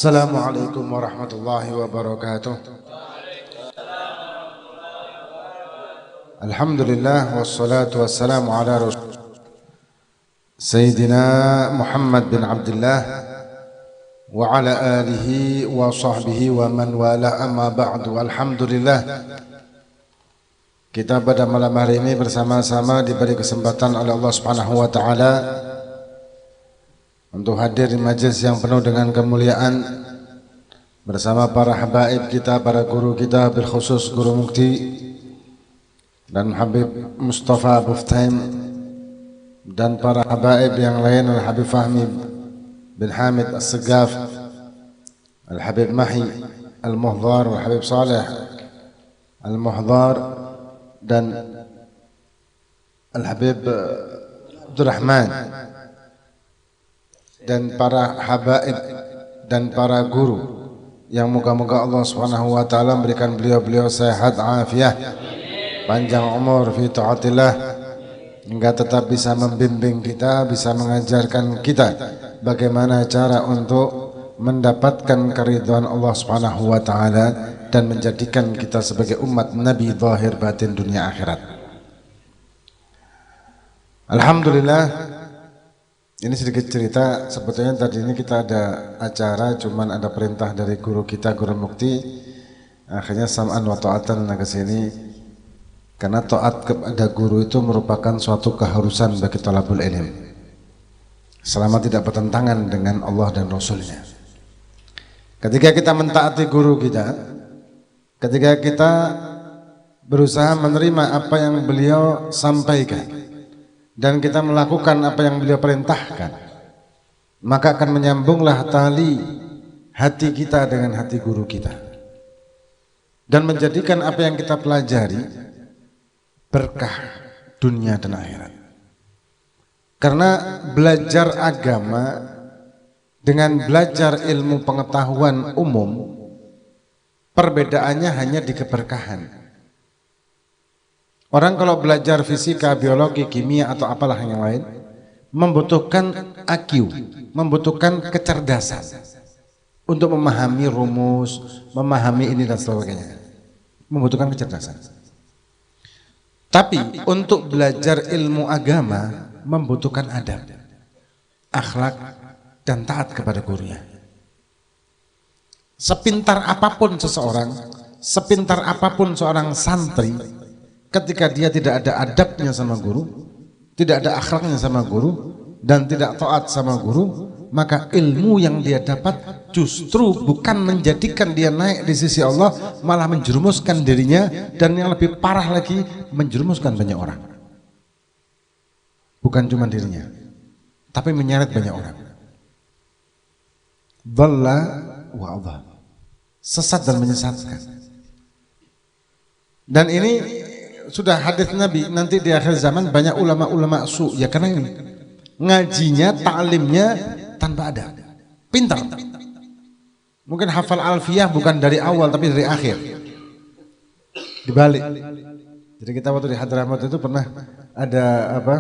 Assalamualaikum warahmatullahi wabarakatuh. Alhamdulillah wassalatu wassalamu ala rasul Sayyidina Muhammad bin Abdullah wa ala alihi wa sahbihi wa man wala amma ba'du. Alhamdulillah, kita pada malam hari ini bersama-sama diberi kesempatan oleh Allah Subhanahu wa taala untuk hadir di majelis yang penuh dengan kemuliaan bersama para habaib kita, para guru kita, bil khusus Guru Mukti dan Habib Mustafa Buftaim, dan para habaib yang lain, Al-Habib Fahmi bin Hamid As-Segaf, Al-Habib Mahi Al-Muhdhar, Al-Habib Saleh Al-Muhdhar, dan Al-Habib Abdurrahman, dan para habaib dan para guru yang moga-moga Allah Subhanahu wa taala memberikan beliau-beliau sehat afiat, panjang umur fi taatillah, hingga tetap bisa membimbing kita, bisa mengajarkan kita bagaimana cara untuk mendapatkan keridhaan Allah Subhanahu wa taala dan menjadikan kita sebagai umat Nabi zahir batin dunia akhirat. Alhamdulillah, ini sedikit cerita. Sebetulnya tadi ini kita ada acara, cuman ada perintah dari guru kita, Guru Mukti. Akhirnya sam'an wa ta'atan ke sini, karena taat kepada guru itu merupakan suatu keharusan bagi talabul ilm, selama tidak bertentangan dengan Allah dan Rasulnya. Ketika kita mentaati guru kita, ketika kita berusaha menerima apa yang beliau sampaikan dan kita melakukan apa yang beliau perintahkan, maka akan menyambunglah tali hati kita dengan hati guru kita dan menjadikan apa yang kita pelajari berkah dunia dan akhirat. Karena belajar agama dengan belajar ilmu pengetahuan umum, perbedaannya hanya di keberkahan. Orang kalau belajar fisika, biologi, kimia atau apalah yang lain membutuhkan IQ, membutuhkan kecerdasan untuk memahami rumus, memahami ini dan sebagainya, membutuhkan kecerdasan. Tapi untuk belajar ilmu agama membutuhkan adab, akhlak, dan taat kepada gurunya. Sepintar apapun seseorang, sepintar apapun seorang santri, ketika dia tidak ada adabnya sama guru, tidak ada akhlaknya sama guru, dan tidak taat sama guru, maka ilmu yang dia dapat justru bukan menjadikan dia naik di sisi Allah, malah menjerumuskan dirinya, dan yang lebih parah lagi, menjerumuskan banyak orang. Bukan cuma dirinya, tapi menyeret banyak orang. Dhalla wa adhal, sesat dan menyesatkan. Dan ini sudah hadis Nabi, nanti di akhir zaman banyak ulama-ulama su, ya karena ini ngajinya, ta'limnya tanpa ada, pintar. Mungkin hafal alfiyah bukan dari awal tapi dari akhir, dibalik. Jadi kita waktu di Hadramaut itu pernah ada apa,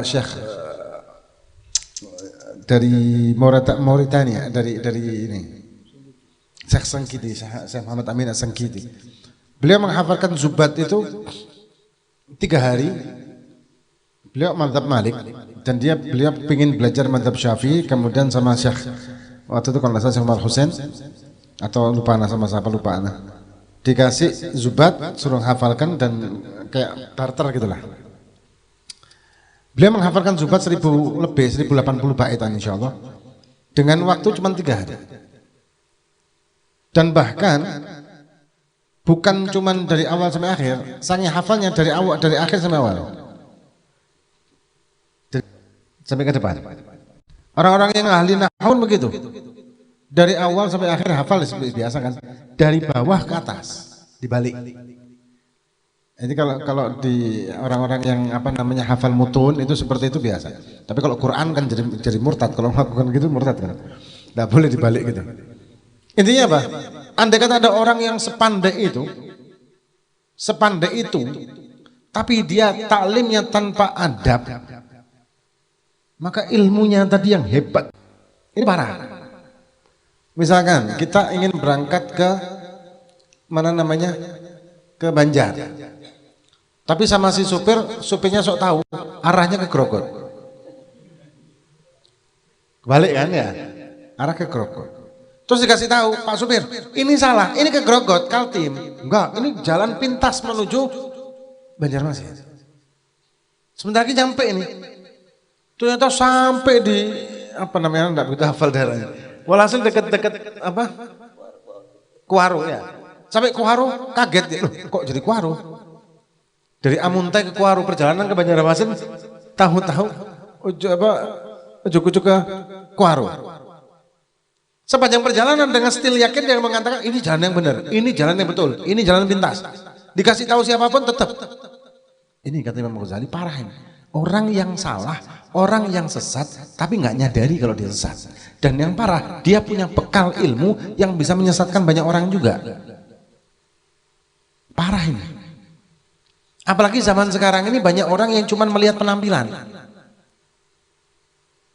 Syekh dari Mauritania, dari ini Syekh Sangkiti, Syekh Muhammad Amin As-Sangkiti. Beliau menghafalkan Zubat itu 3 hari. Beliau mazhab Malik, dan beliau ingin belajar mazhab Syafi'i. Kemudian sama Syekh waktu itu kalau nggak salah Syekh Umar Husain atau lupa sama siapa, lupa anak, dikasih Zubat, suruh hafalkan, dan kayak barter gitulah. Beliau menghafalkan Zubat 1000 lebih, 1080 baitan insyaallah dengan waktu cuma 3 hari. Dan bahkan bukan cuma dari awal sampai akhir, saking hafalnya dari awal, dari akhir sampai awal, sampai ke depan. Orang-orang yang ahli nahwu begitu, dari awal sampai akhir hafal biasa kan, dari bawah ke atas dibalik. Ini kalau di orang-orang yang apa namanya hafal mutun itu seperti itu biasa. Tapi kalau Quran kan jadi murtad, kalau melakukan gitu murtad kan, tidak boleh dibalik gitu. Intinya apa? Andai kata ada orang yang sepandai itu, tapi dia taklimnya tanpa adab, maka ilmunya tadi yang hebat. Ini parah. Misalkan kita ingin berangkat ke mana namanya, ke Banjar, tapi sama si supirnya sok tahu arahnya ke Grogol. Balik kan ya, arah ke Grogol. Terus dikasih tahu Pak supir, ini salah, ini ke Grogol, Kaltim. Enggak, ini jalan pintas menuju Banjarmasin. Sebentar lagi nyampe ini. Ternyata sampai di apa namanya, enggak begitu hafal daerahnya. Walhasil deket-deket apa? Kuaro ya. Sampai Kuaro kaget ya, loh, kok jadi Kuaro? Dari Amuntai ke Kuaro, perjalanan ke Banjarmasin, tahu-tahu ujuk-ujuk ke Kuaro. Sepanjang perjalanan dengan stil yakin dia mengatakan ini jalan yang benar, ini jalan yang betul, ini jalan pintas. Dikasih tahu siapapun tetap. Ini kata Imam Ghazali parah ini. Orang yang salah, orang yang sesat, tapi nggak nyadari kalau dia sesat. Dan yang parah, dia punya bekal ilmu yang bisa menyesatkan banyak orang juga. Parah ini. Apalagi zaman sekarang ini banyak orang yang cuma melihat penampilan.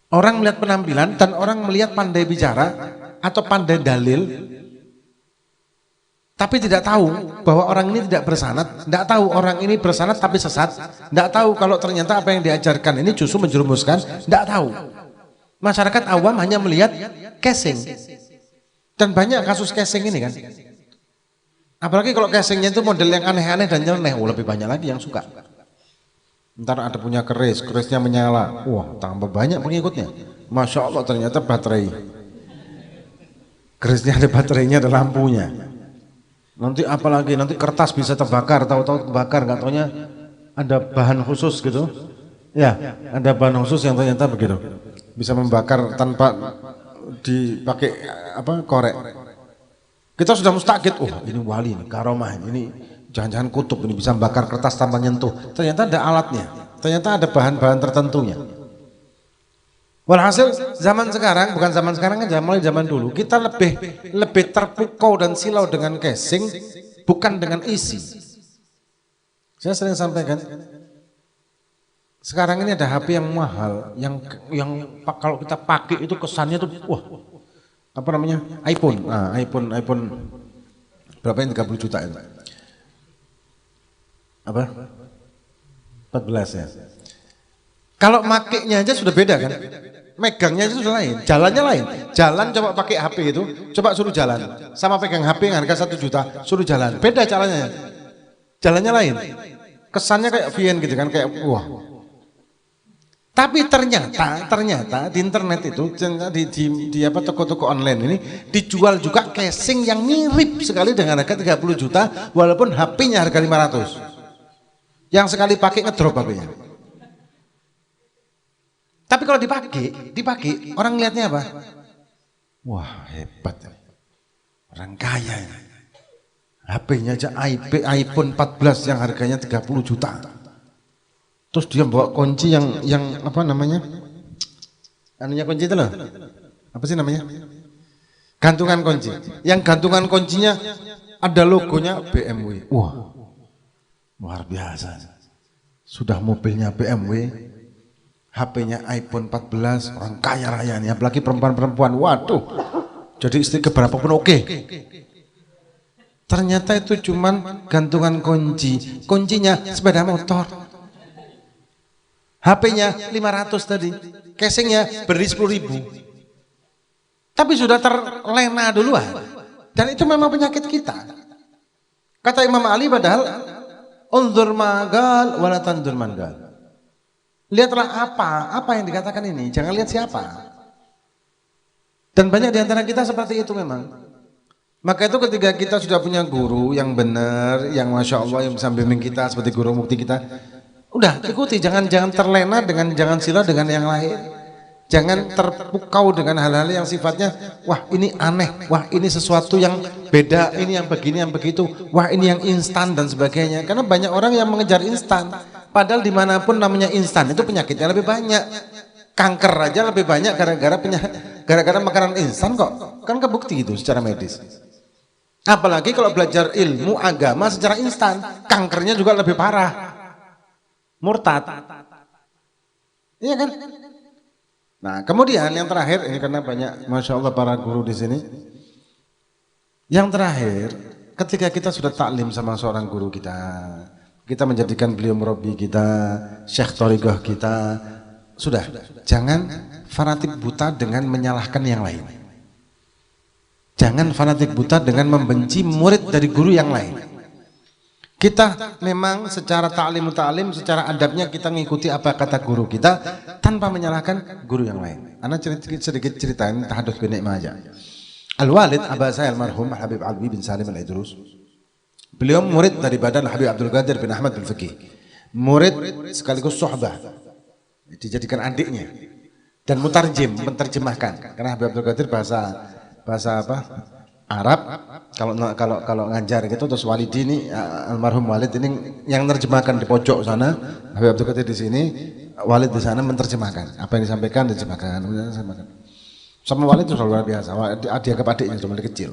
Orang melihat penampilan dan orang melihat pandai bicara atau pandai dalil, tapi tidak tahu bahwa orang ini tidak bersanad, tidak tahu orang ini bersanad tapi sesat, tidak tahu kalau ternyata apa yang diajarkan ini justru menjerumuskan, tidak tahu. Masyarakat awam hanya melihat casing, dan banyak kasus casing ini kan. Apalagi kalau casingnya itu model yang aneh-aneh dan nyeleneh, lebih banyak lagi yang suka. Ntar ada punya kerisnya menyala, wah tambah banyak pengikutnya. Masya Allah ternyata baterai, kerisnya ada baterainya, ada lampunya. Nanti apalagi nanti kertas bisa terbakar, tahu-tahu terbakar, nggak taunya ada bahan khusus gitu. Ya, ada bahan khusus yang ternyata begitu, bisa membakar tanpa dipakai apa korek. Kita sudah mustakid, oh ini wali, ini karomah, ini jangan-jangan kutub, ini bisa membakar kertas tanpa nyentuh. Ternyata ada alatnya, ternyata ada bahan-bahan tertentunya. Walhasil zaman sekarang, bukan zaman sekarang aja, mulai zaman dulu kita lebih terpukau dan silau dengan casing, bukan dengan isi. Saya sering sampaikan, sekarang ini ada HP yang mahal, yang kalau kita pakai itu kesannya tuh, wah, apa namanya, iPhone. Nah, iPhone berapa yang 30 juta itu? Apa? 14 ya. Kalau makainya aja sudah beda kan? Megangnya itu sudah lain, jalannya lain. Jalan coba pakai HP itu, coba suruh jalan. Sama pegang HP yang harga 1 juta, suruh jalan. Beda caranya. Jalannya lain. Kesannya kayak VN gitu kan, kayak wah. Tapi ternyata di internet itu, di apa toko-toko online ini dijual juga casing yang mirip sekali dengan harga 30 juta, walaupun HP-nya harga 500. Yang sekali pakai ngedrop HP-nya. Tapi kalau dipakai, orang lihatnya apa? Wah hebat, orang kaya ini. HP-nya aja iPhone 14 yang harganya 30 juta. Terus dia bawa kunci yang apa namanya? Anunya kunci itu loh. Apa sih namanya? Gantungan kunci. Yang gantungan kuncinya ada logonya BMW. Wah, luar biasa. Sudah mobilnya BMW. HP-nya iPhone 14, orang kaya raya nih, apalagi perempuan-perempuan, waduh, jadi istri keberapa pun oke. Ternyata itu cuman gantungan kunci, kuncinya sepeda motor. HP-nya 500 tadi, casingnya beri 10.000. Tapi sudah terlena duluan, dan itu memang penyakit kita. Kata Imam Ali padahal, unzur magal wala tanzur mangal. Lihatlah apa yang dikatakan ini, jangan lihat siapa. Dan banyak di antara kita seperti itu memang. Maka itu ketika kita sudah punya guru yang benar, yang Masya Allah, yang bisa bimbing kita seperti guru mukti kita, udah ikuti, jangan terlena dengan, jangan silau dengan yang lain. Jangan terpukau dengan hal-hal yang sifatnya, wah ini aneh, wah ini sesuatu yang beda, ini yang begini, yang begitu, wah ini yang instan dan sebagainya. Karena banyak orang yang mengejar instan, padahal dimanapun namanya instan itu penyakitnya lebih banyak. Kanker aja lebih banyak gara-gara makanan instan kok, kan kebukti itu secara medis. Apalagi kalau belajar ilmu agama secara instan, kankernya juga lebih parah, murtad. Iya kan? Nah, kemudian yang terakhir ini karena banyak Masya Allah para guru di sini. Yang terakhir, ketika kita sudah taklim sama seorang guru kita menjadikan beliau murabi kita, syekh thariqah kita, sudah, jangan fanatik buta dengan menyalahkan yang lain. Jangan fanatik buta dengan membenci murid dari guru yang lain. Kita memang secara ta'lim, secara adabnya kita mengikuti apa kata guru kita tanpa menyalahkan guru yang lain. Ana sedikit ceritain tahadduts bin Ni'mah aja. Al-Walid Aba saya almarhum Habib Alwi bin Salim Al-Idrus. Beliau murid daripada Habib Abdul Qadir bin Ahmad bin Fiqih. Murid sekaligus sohbah. Dijadikan adiknya. Dan mutarjim, menterjemahkan. Karena Habib Abdul Qadir bahasa apa? Arab. Kalau ngajar gitu, terus Walidi ini almarhum Walid ini yang menerjemahkan di pojok sana. Habib Abdul Qadir di sini, Walid di sana menerjemahkan. Apa yang disampaikan diterjemahkan. Sama Walid itu selalu luar biasa. Dianggap adiknya cuma kecil.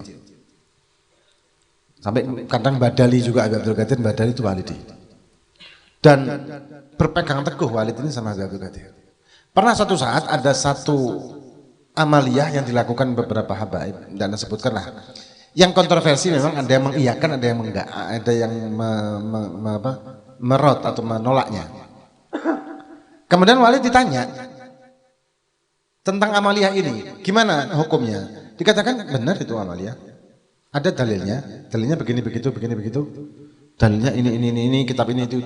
Sampai kadang badali juga Habib Abdul Qadir, badali itu Walidi. Dan berpegang teguh Walid ini sama Habib Abdul Qadir. Pernah suatu saat ada satu amaliyah yang dilakukan beberapa habaib, dan disebutkanlah. Yang kontroversi memang ada yang mengiyakan, ada yang enggak, ada yang merot atau menolaknya. Kemudian Walid ditanya tentang amaliyah ini, gimana hukumnya? Dikatakan benar itu amaliyah. Ada dalilnya begini begitu. Dalilnya ini, kitab ini itu,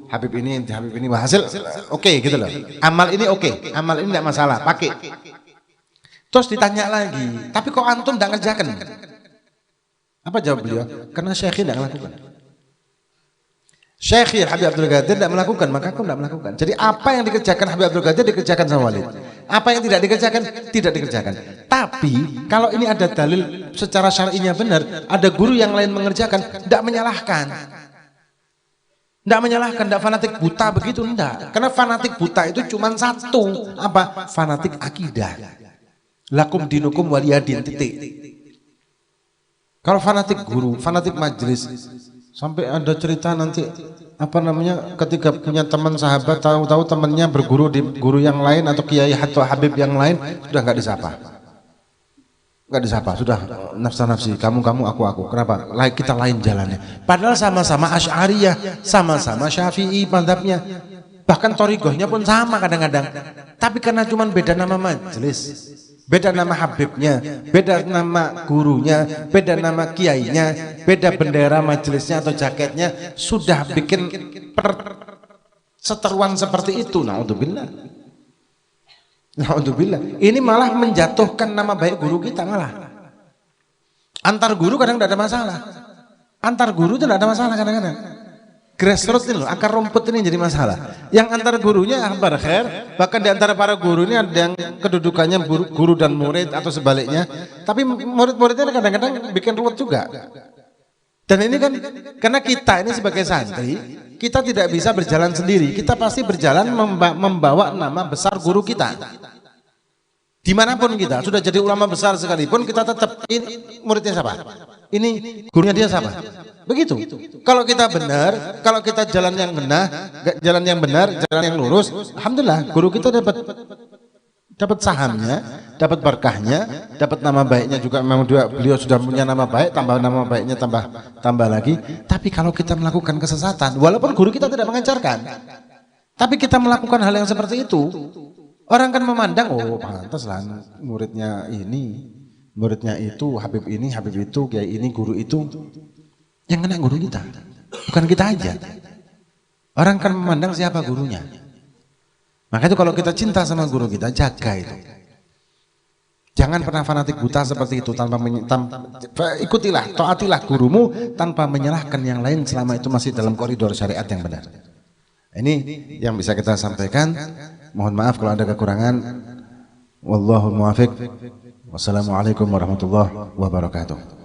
Habib ini, hasil oke gitu loh. Amal ini oke, amal ini tidak masalah, pakai. Terus ditanya lagi, tapi kok antum tidak ngerjakan? Apa jawab beliau? Karena Syekh tidak melakukan. Syekh Habib Abdul Qadir tidak melakukan, maka aku tidak melakukan. Jadi apa yang dikerjakan Habib Abdul Qadir dikerjakan sama Walid. Apa yang tidak dikerjakan, tidak dikerjakan. Tapi kalau ini ada dalil secara syar'inya benar, ada guru yang lain mengerjakan, tidak menyalahkan. Tidak menyalahkan, tidak fanatik buta begitu, tidak. Karena fanatik buta itu cuma satu, apa? Fanatik akidah. Lakum dinukum waliyadin, titik. Kalau fanatik guru, fanatik majelis, sampai ada cerita nanti apa namanya ketika punya teman sahabat tahu-tahu temannya berguru di guru yang lain atau kiai atau habib yang lain, sudah nggak disapa, sudah nafsa-nafsi, kamu aku. Kenapa? Kita lain jalannya. Padahal sama-sama Asy'ariyah, sama-sama Syafi'i mazhabnya, bahkan thariqahnya pun sama kadang-kadang. Tapi karena cuma beda nama majelis, beda nama habibnya, beda nama gurunya, beda nama kiainya, beda bendera majelisnya atau jaketnya, sudah bikin perseteruan seperti itu. Naudzubillah. Ini malah menjatuhkan nama baik guru kita malah. Antar guru kadang tidak ada masalah. Antar guru itu tidak ada masalah kadang-kadang. Grassroots ini loh, akar rumput ini jadi masalah. Yang antar gurunya ahbar khair, bahkan di antara para guru ini ada yang kedudukannya guru dan murid atau sebaliknya. Tapi murid-muridnya kadang-kadang bikin ruwet juga. Dan ini kan karena kita ini sebagai santri, kita tidak bisa berjalan sendiri. Kita pasti berjalan membawa nama besar guru kita. Dimanapun kita sudah jadi ulama besar sekalipun, kita tetap ini muridnya siapa? Ini gurunya dia siapa? Begitu. Kalau kita benar, kalau kita jalan yang benar, jalan yang lurus, alhamdulillah guru kita dapat sahamnya, dapat berkahnya, dapat nama baiknya juga. Memang beliau sudah punya nama baik, tambah nama baiknya tambah lagi. Tapi kalau kita melakukan kesesatan, walaupun guru kita tidak mengajarkan, tapi kita melakukan hal yang seperti itu, orang kan memandang, oh pantas lah muridnya ini, muridnya itu, habib ini, habib itu, kiai ini, guru itu. Yang kena guru kita, bukan kita aja. Orang kan memandang siapa gurunya. Maka itu kalau kita cinta sama guru kita, jaga itu. Jangan pernah fanatik buta seperti itu, ikutilah, taatilah gurumu tanpa menyalahkan yang lain selama itu masih dalam koridor syariat yang benar. Ini yang bisa kita sampaikan. Mohon maaf kalau ada kekurangan. Wallahul muwaffiq. Wassalamualaikum warahmatullahi wabarakatuh.